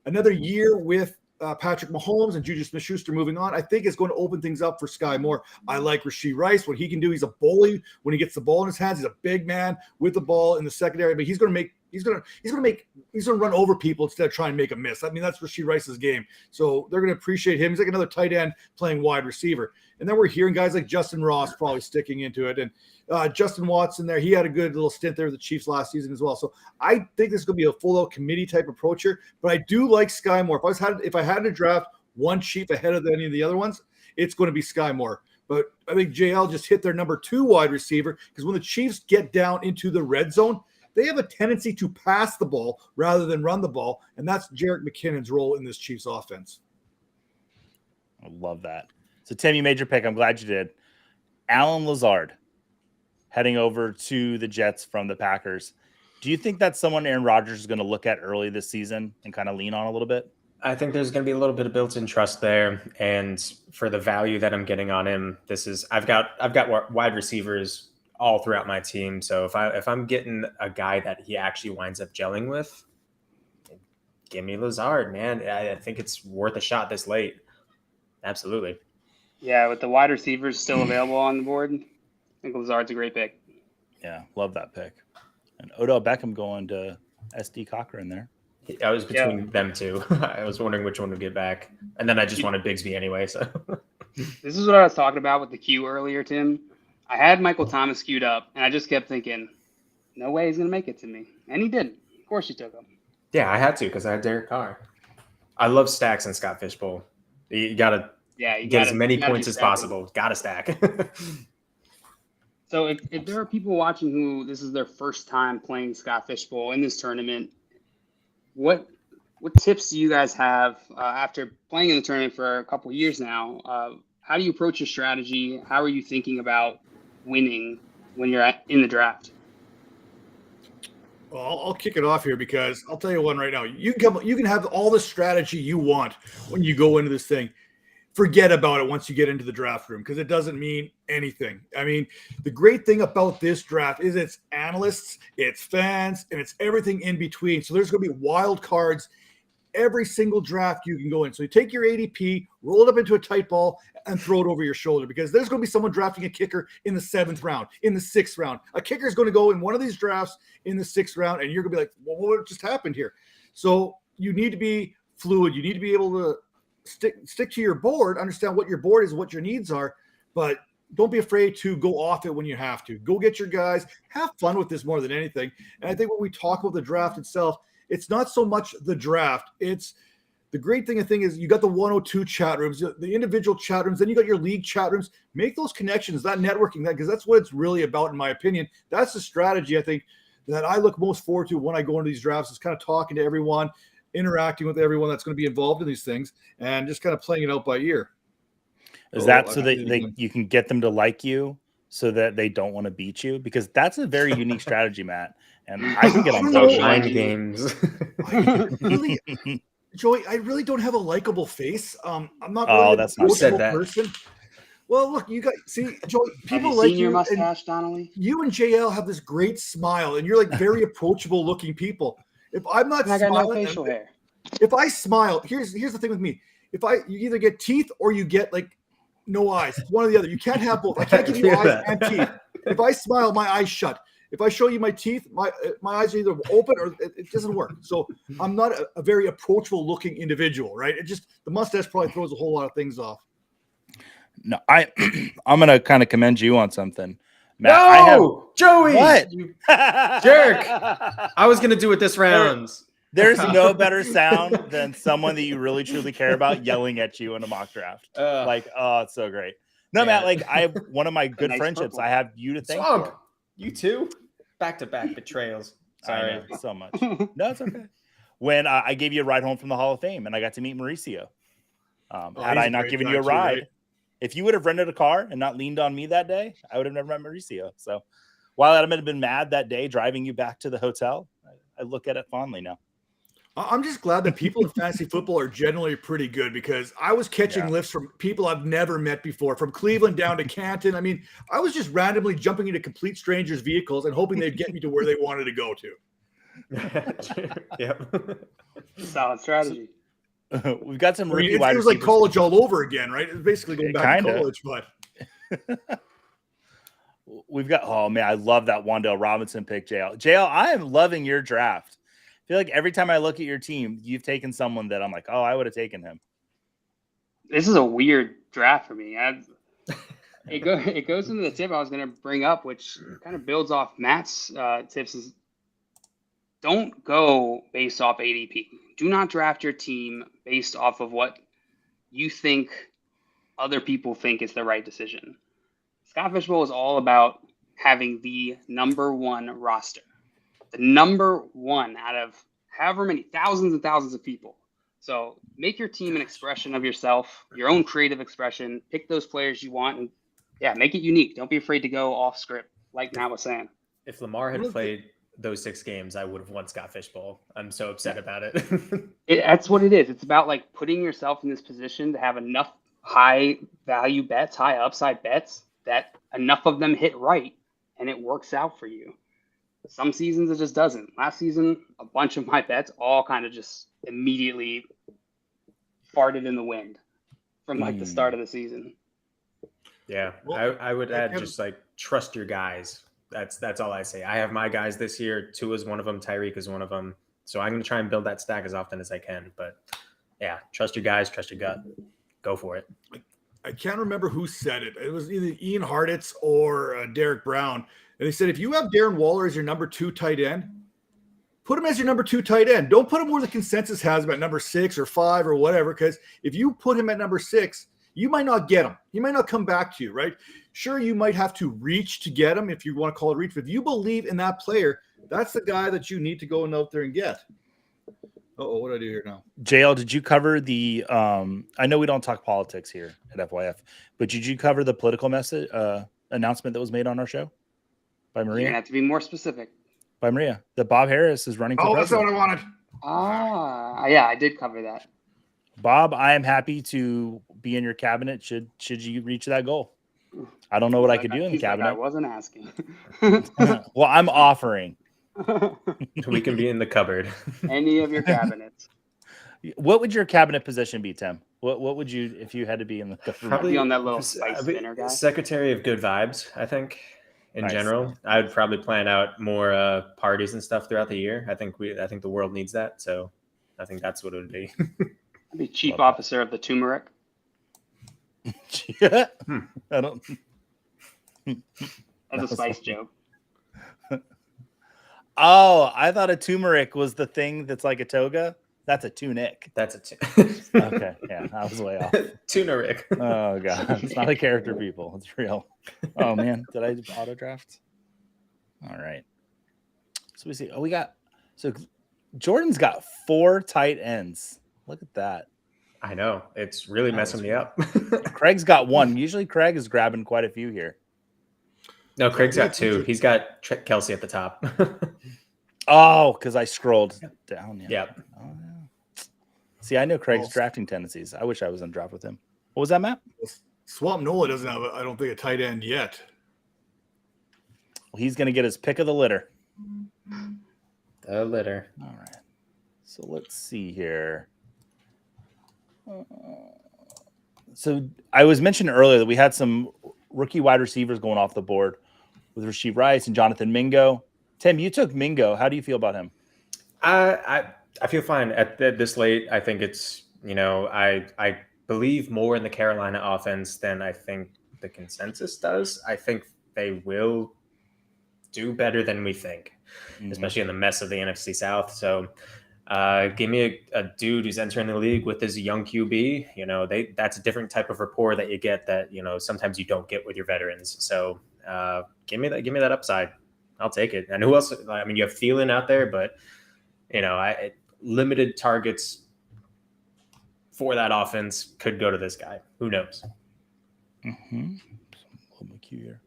Another year with Patrick Mahomes and Juju Smith-Schuster moving on, I think it's going to open things up for Sky Moore. I like Rashee Rice. What he can do, he's a bully when he gets the ball in his hands. He's a big man with the ball in the secondary, but he's going to run over people instead of trying to make a miss. I mean, that's Rashee Rice's game. So they're going to appreciate him. He's like another tight end playing wide receiver. And then we're hearing guys like Justin Ross probably sticking into it. And Justin Watson there, he had a good little stint there with the Chiefs last season as well. So I think this is going to be a full-out committee type approach here. But I do like Sky Moore. If I had to draft one Chief ahead of any of the other ones, it's going to be Sky Moore. But I think JL just hit their number 2 wide receiver because when the Chiefs get down into the red zone, they have a tendency to pass the ball rather than run the ball, and that's Jerick McKinnon's role in this Chiefs offense. I love that. So, Tim, you made your pick. I'm glad you did. Allen Lazard heading over to the Jets from the Packers. Do you think that's someone Aaron Rodgers is going to look at early this season and kind of lean on a little bit? I think there's going to be a little bit of built-in trust there, and for the value that I'm getting on him, I've got wide receivers all throughout my team. So if I'm getting a guy that he actually winds up gelling with, give me Lazard, man. I think it's worth a shot this late. Absolutely. Yeah, with the wide receivers still available on the board, I think Lazard's a great pick. Yeah, love that pick. And Odell Beckham going to SD Cochran there. I was between them two. I was wondering which one would get back. And then I just wanted Bigsby anyway. So this is what I was talking about with the queue earlier, Tim. I had Michael Thomas queued up, and I just kept thinking, no way he's going to make it to me. And he didn't. Of course you took him. Yeah, I had to because I had Derek Carr. I love stacks in Scott Fishbowl. You got to get as many points as possible. Got to stack. So if there are people watching who this is their first time playing Scott Fishbowl in this tournament, what what tips do you guys have after playing in the tournament for a couple of years now? How do you approach your strategy? How are you thinking about winning when you're in the draft? Well, I'll kick it off here because I'll tell you one right now. You can have all the strategy you want when you go into this thing. Forget about it once you get into the draft room because it doesn't mean anything. I mean, the great thing about this draft is it's analysts, it's fans, and it's everything in between. So there's going to be wild cards every single draft you can go in. So you take your ADP, roll it up into a tight ball, and throw it over your shoulder because there's going to be someone drafting a kicker in the 7th round, in the 6th round. A kicker is going to go in one of these drafts in the 6th round, and you're going to be like, well, what just happened here? So you need to be fluid. You need to be able to stick to your board, understand what your board is, what your needs are, but don't be afraid to go off it when you have to. Go get your guys. Have fun with this more than anything. And I think when we talk about the draft itself, it's not so much the draft. It's the great thing, I think, is you got the 102 chat rooms, the individual chat rooms, then you got your league chat rooms. Make those connections, that networking, because that's what it's really about, in my opinion. That's the strategy, I think, that I look most forward to when I go into these drafts, is kind of talking to everyone, interacting with everyone that's going to be involved in these things, and just kind of playing it out by ear. Is that so that you can get them to like you so that they don't want to beat you? Because that's a very unique strategy, Matt. And I can get on board. Mind games. Joey, I really don't have a likable face. I'm not really a approachable person. Well, look, you got Joey. People like your mustache, Donnelly. You and JL have this great smile, and you're like very approachable looking people. If I'm not I smiling, got no facial hair. If I smile, here's the thing with me. You either get teeth or you get like no eyes. It's one or the other. You can't have both. I can't give you eyes and teeth. If I smile, my eyes shut. If I show you my teeth, my eyes are either open or it doesn't work. So I'm not a very approachable looking individual, right? It just, the mustache probably throws a whole lot of things off. No, I'm gonna kind of commend you on something. Matt, Joey, what? You jerk! I was gonna do it this round. There's no better sound than someone that you really truly care about yelling at you in a mock draft. It's so great. No, Matt, like I have one of my good friendships. I have you to thank for. You too? Back-to-back betrayals. Sorry. I know, so much. No, it's okay. When I gave you a ride home from the Hall of Fame and I got to meet Mauricio. Had I not given you a ride, right? If you would have rented a car and not leaned on me that day, I would have never met Mauricio. So while I might have been mad that day driving you back to the hotel, I look at it fondly now. I'm just glad that people in fantasy football are generally pretty good, because I was catching lifts from people I've never met before, from Cleveland down to Canton. I mean, I was just randomly jumping into complete strangers' vehicles and hoping they'd get me to where they wanted to go to. Yep. Solid strategy. We've got some rookie wide receivers. It was like college all over again, right? It's basically going back to college, but we've got, oh man, I love that Wan'Dale Robinson pick, JL. I am loving your draft. I feel like every time I look at your team, you've taken someone that I'm like, oh, I would have taken him. This is a weird draft for me. It goes into the tip I was going to bring up, which kind of builds off Matt's tips. Is don't go based off ADP. Do not draft your team based off of what you think other people think is the right decision. Scott Fishbowl is all about having the number one roster. The number one out of however many thousands and thousands of people. So make your team an expression of yourself, your own creative expression. Pick those players you want, and make it unique. Don't be afraid to go off script, like Matt was saying. If Lamar had played those 6 games, I would have won Scott Fishbowl. I'm so upset about it. That's what it is. It's about like putting yourself in this position to have enough high value bets, high upside bets, that enough of them hit right and it works out for you. Some seasons it just doesn't. Last season, a bunch of my bets all kind of just immediately farted in the wind from like the start of the season. Yeah, well, I would add just like trust your guys. That's all I say. I have my guys this year. Tua is one of them. Tyreek is one of them. So I'm going to try and build that stack as often as I can. But yeah, trust your guys, trust your gut. Go for it. I can't remember who said it. It was either Ian Hartitz or Derek Brown. And they said, if you have Darren Waller as your number 2 tight end, put him as your number 2 tight end. Don't put him where the consensus has him at number 6 or 5 or whatever, because if you put him at number 6, you might not get him. He might not come back to you, right? Sure, you might have to reach to get him if you want to call it reach. But if you believe in that player, that's the guy that you need to go out there and get. Oh, what do I do here now? JL, did you cover the? I know we don't talk politics here at FYF, but did you cover the political message announcement that was made on our show by You're Maria? gonna have to be more specific. By Maria, that Bob Harris is running for Oh, that's not president. what I wanted. Yeah, I did cover that. Bob, I am happy to be in your cabinet. Should you reach that goal? I don't know what I could do in the He's like, cabinet. I wasn't asking. Well, I'm offering. We can be in the cupboard. Any of your cabinets. What would your cabinet position be, Tim? What would you if you had to be in the government? Probably on that little spice spinner guy. Secretary of Good Vibes, I think. In Nice. general, I would probably plan out more parties and stuff throughout the year. I think the world needs that, so I think that's what it would be. I'd be chief officer of the turmeric. Yeah. I don't. That's a spice joke. Oh, I thought a turmeric was the thing that's like a toga. That's a tunic. That's Okay, yeah, I was way off. Tuna Rick. Oh god, it's not a character, people. It's real. Oh man, did I auto draft? All right. So we see. Oh, so Jordan's got 4 tight ends. Look at that. I know, it's really messing me up. Craig's got 1. Usually Craig is grabbing quite a few here. No, Craig's got 2. He's got Kelsey at the top. Oh, because I scrolled down. Yeah. Oh, yeah. See, I know Craig's drafting tendencies. I wish I was on draft with him. What was that, Matt? Swamp Nola doesn't have, I don't think, a tight end yet. Well, he's going to get his pick of the litter. The litter. All right. So let's see here. So I was mentioning earlier that we had some rookie wide receivers going off the board with Rasheed Rice and Jonathan Mingo. Tim, you took Mingo. How do you feel about him? I feel fine at this late. I think it's, I believe more in the Carolina offense than I think the consensus does. I think they will do better than we think, especially in the mess of the NFC South. So give me a dude who's entering the league with his young QB. That's a different type of rapport that you get that, sometimes you don't get with your veterans. So give me that upside. I'll take it. And who else? I mean, you have Thielen out there, but limited targets for that offense could go to this guy. Who knows? Here.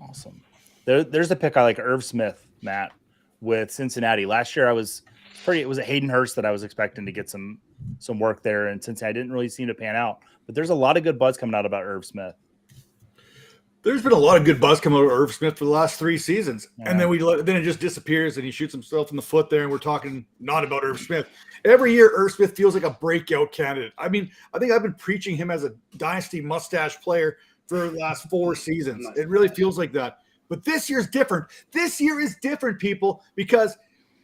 Awesome. There's a pick I like, Irv Smith, Matt, with Cincinnati. Last year, it was a Hayden Hurst that I was expecting to get some work there, and Cincinnati didn't really seem to pan out. But there's a lot of good buzz coming out about Irv Smith. There's been a lot of good buzz coming out of Irv Smith for the last 3 seasons. Yeah. And then then it just disappears and he shoots himself in the foot there. And we're talking not about Irv Smith. Every year, Irv Smith feels like a breakout candidate. I mean, I think I've been preaching him as a dynasty mustache player for the last 4 seasons. It really feels like that. But this year's different. This year is different, people, because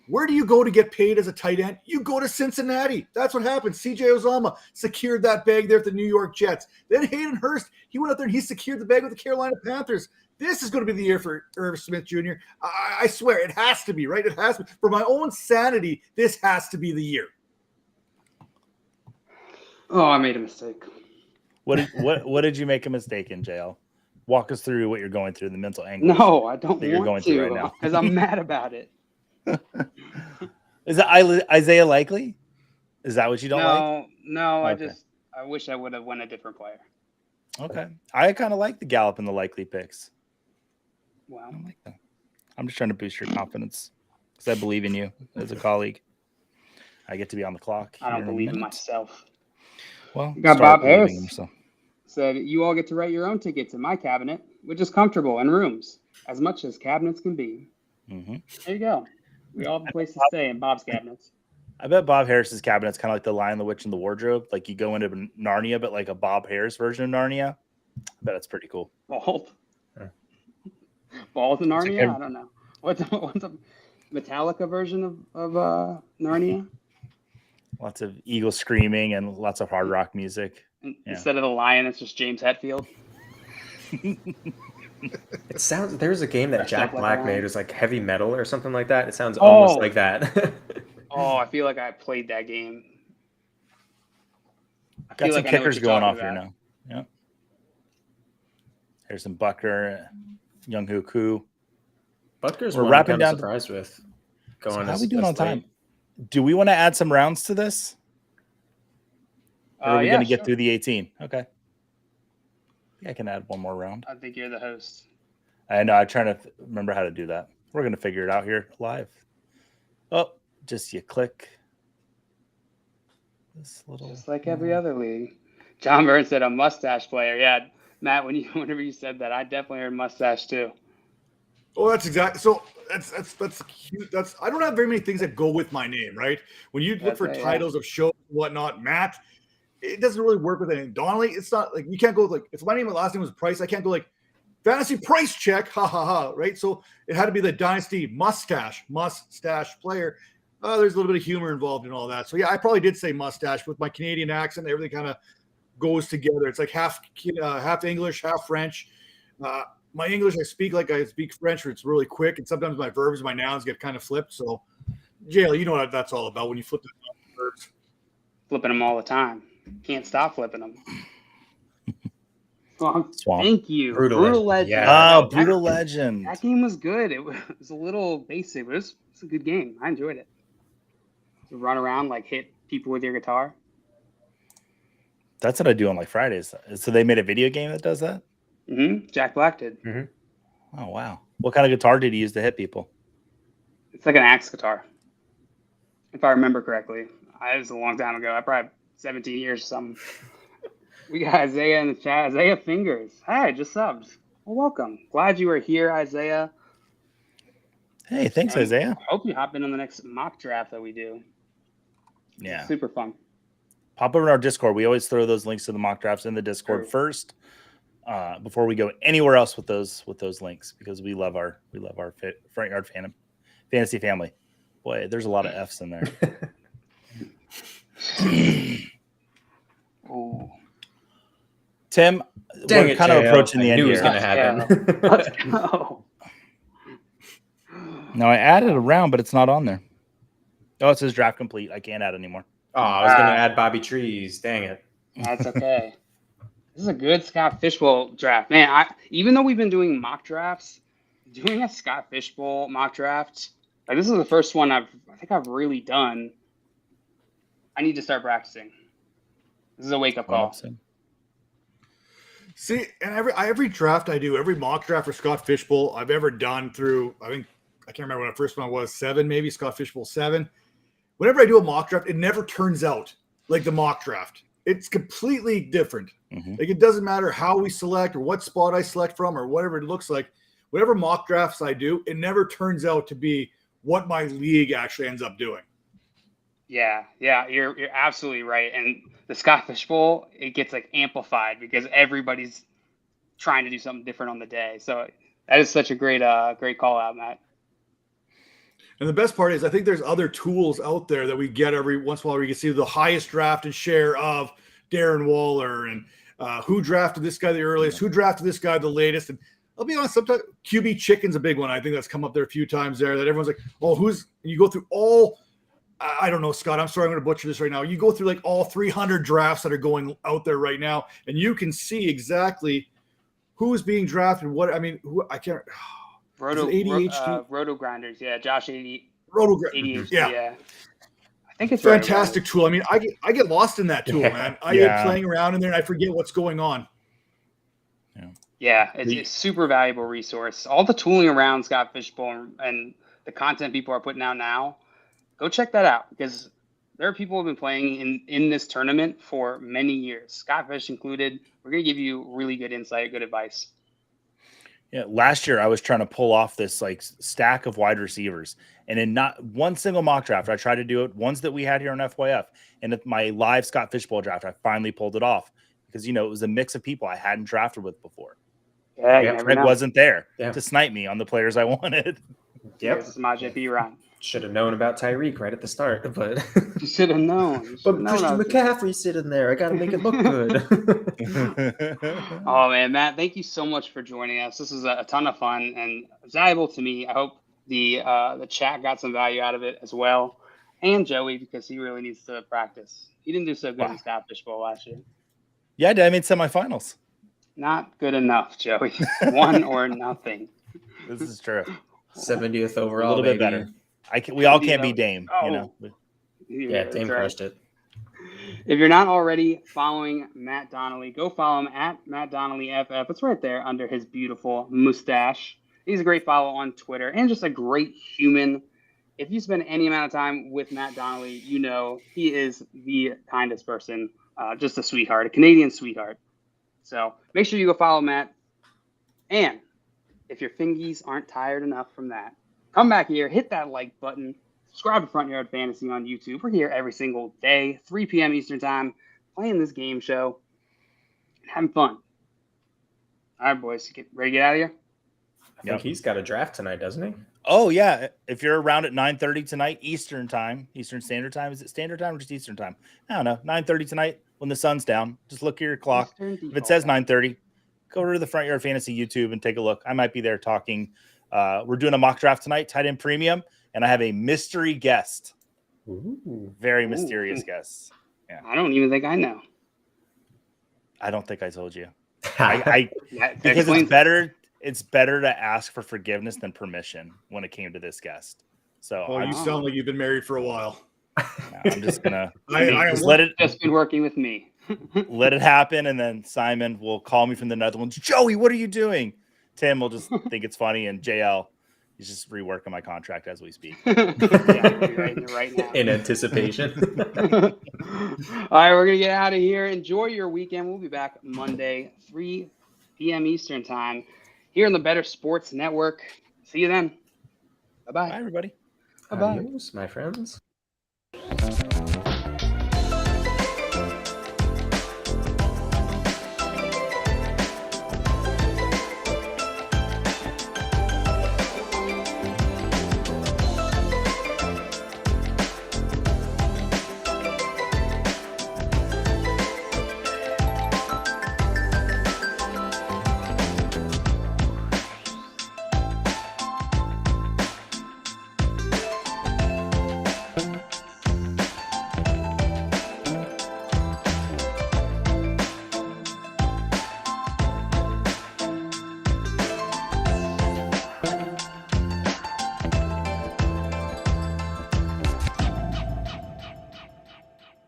where do you go to get paid as a tight end? You go to Cincinnati. That's what happened. CJ Uzomah secured that bag there at the New York Jets. Then Hayden Hurst, he went out there and he secured the bag with the Carolina Panthers. This is going to be the year for Irv Smith Jr. I swear, it has to be, right? It has to be. For my own sanity, this has to be the year. Oh, I made a mistake. What did you make a mistake in, JL? Walk us through what you're going through, the mental anguish. No, I don't that you're going want through to right now. because I'm mad about it. Is it Isaiah Likely? Is that what you don't like? No. Okay. I wish I would have won a different player. Okay. I kind of like the Gallup and the Likely picks. Wow. I like that. I'm just trying to boost your confidence because I believe in you as a colleague. I get to be on the clock. I don't believe in myself. Well, You got start Bob Harris. believing in yourself. Said you all get to write your own tickets in my cabinet, which is comfortable in rooms, as much as cabinets can be. Mm-hmm. There you go. We all have a place to stay in Bob's cabinets. I bet Bob Harris's cabinet's kind of like the Lion, the Witch, and the Wardrobe. Like you go into Narnia, but like a Bob Harris version of Narnia. I bet it's pretty cool. Bald. Bald in Narnia? I don't know. What's a Metallica version of Narnia? Lots of eagles screaming and lots of hard rock music. Instead of the lion, it's just James Hetfield. It sounds. There's a game that Dressed Jack up like Black a made. lion. It was like heavy metal or something like that. It sounds almost like that. Oh, I feel like I played that game. I Got feel some like I know what kickers you're going talking off here about. now. Yeah. Harrison Butker, Young Hook. Butker's We're one wrapping I'm down. surprised with So going. how are we doing on time? do we want to add some rounds to this? Or are we going to get Sure. through the 18? Okay. I can add one more round. I think you're the host. I know. I'm trying to remember how to do that. We're going to figure it out here live. Oh, just you click this little. Just like every other league. John Burns said a mustache player. Yeah, Matt, whenever you said that, I definitely heard mustache too. Oh, that's exactly. So that's cute. I don't have very many things that go with my name, right? When you look for titles of shows and whatnot, Matt, it doesn't really work with anything. Donnelly, it's not like you can't go with like if my name and last name was Price, I can't go like fantasy price check, ha ha ha, right? So it had to be the Dynasty mustache player. There's a little bit of humor involved in all that. So yeah, I probably did say mustache with my Canadian accent. Everything kind of goes together. It's like half English, half French. My English, I speak like I speak French, where it's really quick, and sometimes my verbs, my nouns get kind of flipped. So, Jayla, you know what that's all about when you flip the verbs. Flipping them all the time. Can't stop flipping them. Swamp. Thank you. Brutal Legend. Yeah. Oh, Brutal Legend. That game was good. It was a little basic, but it's a good game. I enjoyed it. To run around, like hit people with your guitar. That's what I do on like Fridays. So they made a video game that does that? Mm-hmm. Jack Black did. Mm-hmm. Oh, wow. What kind of guitar did he use to hit people? It's like an axe guitar, if I remember correctly. It was a long time ago. I probably 17 years or something. We got Isaiah in the chat. Isaiah Fingers. Hi, just subbed. Well, welcome. Glad you were here, Isaiah. Hey, thanks, Isaiah. Hope you hop in on the next mock draft that we do. Yeah. It's super fun. Pop over in our Discord. We always throw those links to the mock drafts in the Discord first, before we go anywhere else with those links, because we love our front yard fantasy family. Boy, there's a lot of F's in there. Oh. Tim, we're kind of approaching the end here. It was going to happen. Let's go. No, I added a round, but it's not on there. Oh, it says draft complete. I can't add anymore. Oh, I was going to add Bobby Trees. Dang it. That's okay. This is a good Scott Fishbowl draft. Man, even though we've been doing mock drafts, doing a Scott Fishbowl mock draft, like this is the first one I think I've really done. I need to start practicing. This is a wake-up call. See, and every draft I do, every mock draft for Scott Fishbowl I've ever done through, I can't remember what the first one was, 7 maybe, Scott Fishbowl 7. Whenever I do a mock draft, it never turns out like the mock draft. It's completely different. Mm-hmm. Like it doesn't matter how we select or what spot I select from or whatever it looks like. Whatever mock drafts I do, it never turns out to be what my league actually ends up doing. Yeah, you're absolutely right. And the Scott Fishbowl, it gets like amplified because everybody's trying to do something different on the day. So that is such a great call out, Matt. And the best part is I think there's other tools out there that we get every once in a while where you can see the highest draft and share of Darren Waller and who drafted this guy the earliest, who drafted this guy the latest. And I'll be honest, sometimes QB Chicken's a big one. I think that's come up there a few times there that everyone's like, oh, and you go through all, I don't know, Scott, I'm sorry, I'm going to butcher this right now. You go through like all 300 drafts that are going out there right now, and you can see exactly who's being drafted. I can't. Roto Grinders, yeah. Josh Roto Grinders, yeah. I think it's fantastic tool. I mean, I get lost in that tool, man. I get playing around in there and I forget what's going on. Yeah, it's a super valuable resource. All the tooling around Scott Fishbowl and the content people are putting out now, go check that out because there are people who have been playing in this tournament for many years, Scott Fish included. We're going to give you really good insight, good advice. Yeah, last year I was trying to pull off this like stack of wide receivers, and in not one single mock draft, I tried to do it. Ones that we had here on FYF, and at my live Scott Fishbowl draft, I finally pulled it off because it was a mix of people I hadn't drafted with before. Yeah, Greg wasn't there to snipe me on the players I wanted. Yep, this is my JP run. Should have known about Tyreek right at the start, but you should have known. But Christian McCaffrey's sitting there. I got to make it look good. Oh man, Matt, thank you so much for joining us. This was a ton of fun and valuable to me. I hope the chat got some value out of it as well, and Joey because he really needs to practice. He didn't do so good in Scott Fishbowl last year. Yeah, I made semifinals. Not good enough, Joey. 1 or nothing. This is true. 70th overall, a little bit better. We all can't be Dame, Yeah, Dame crushed it. If you're not already following Matt Donnelly, go follow him at Matt Donnelly FF. It's right there under his beautiful mustache. He's a great follow on Twitter and just a great human. If you spend any amount of time with Matt Donnelly, you know he is the kindest person, just a sweetheart, a Canadian sweetheart. So make sure you go follow Matt. And if your fingies aren't tired enough from that, come back here, hit that like button, subscribe to Front Yard Fantasy on YouTube. We're here every single day, 3 p.m. Eastern Time, playing this game show and having fun. All right, boys, get ready to get out of here? I think he's got a draft tonight, doesn't he? Oh, yeah. If you're around at 9:30 tonight, Eastern Standard Time. Is it Standard Time or just Eastern Time? I don't know. 9:30 tonight when the sun's down. Just look at your clock. If it says 9:30, go to the Front Yard Fantasy YouTube and take a look. I might be there talking. We're doing a mock draft tonight, tight end premium, and I have a mystery guest. Ooh. Very mysterious guest. Yeah. I don't even think I know. I don't think I told you. Because it's better to ask for forgiveness than permission when it came to this guest. So you sound like you've been married for a while. I'm just gonna just been working with me. Let it happen, and then Simon will call me from the Netherlands. Joey, what are you doing? Tim will just think it's funny, and JL is just reworking my contract as we speak. right now. In anticipation. All right, we're gonna get out of here. Enjoy your weekend. We'll be back Monday, 3 p.m. Eastern Time, here on the Better Sports Network. See you then. Bye-bye. Bye, everybody. Bye-bye. Adios, my friends.